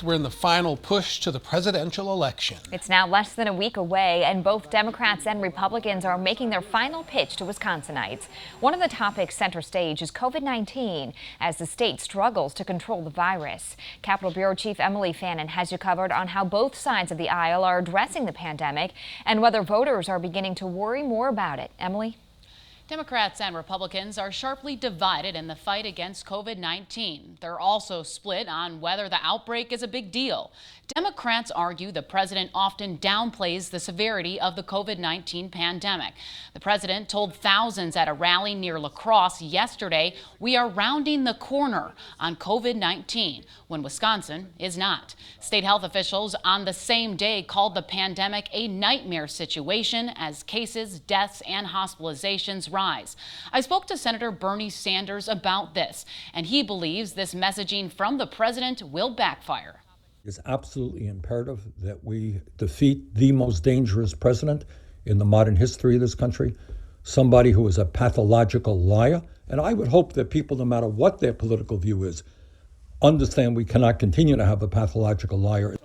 Elizabeth, we're in the final push to the presidential election. It's now less than a week away, and both Democrats and Republicans are making their final pitch to Wisconsinites. One of the topics center stage is COVID-19 as the state struggles to control the virus. Capitol Bureau Chief Emily Fannin has you covered on how both sides of the aisle are addressing the pandemic and whether voters are beginning to worry more about it. Emily? Democrats and Republicans are sharply divided in the fight against COVID-19. They're also split on whether the outbreak is a big deal. Democrats argue the president often downplays the severity of the COVID-19 pandemic. The president told thousands at a rally near La Crosse yesterday, "We are rounding the corner on COVID-19," when Wisconsin is not. State health officials on the same day called the pandemic a nightmare situation as cases, deaths, and hospitalizations rise. I spoke to Senator Bernie Sanders about this, and he believes this messaging from the president will backfire. It is absolutely imperative that we defeat the most dangerous president in the modern history of this country, somebody who is a pathological liar. And I would hope that people, no matter what their political view is, understand we cannot continue to have a pathological liar.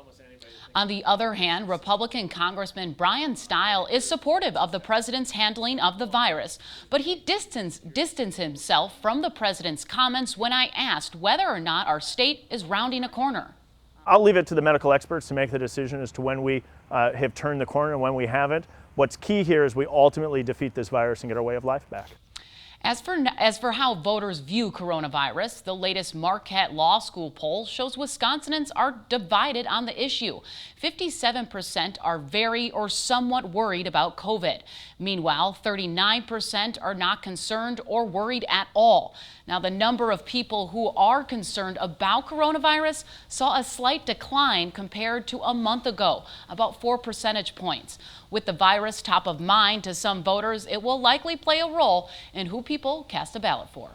On the other hand, Republican Congressman Brian Stile is supportive of the president's handling of the virus, but he distanced himself from the president's comments when I asked whether or not our state is rounding a corner. I'll leave it to the medical experts to make the decision as to when we have turned the corner and when we haven't. What's key here is we ultimately defeat this virus and get our way of life back. As for how voters view coronavirus, the latest Marquette Law School poll shows Wisconsinans are divided on the issue. 57% are very or somewhat worried about COVID. Meanwhile, 39% are not concerned or worried at all. Now, the number of people who are concerned about coronavirus saw a slight decline compared to a month ago, about 4 percentage points. With the virus top of mind to some voters, it will likely play a role in who people cast a ballot for.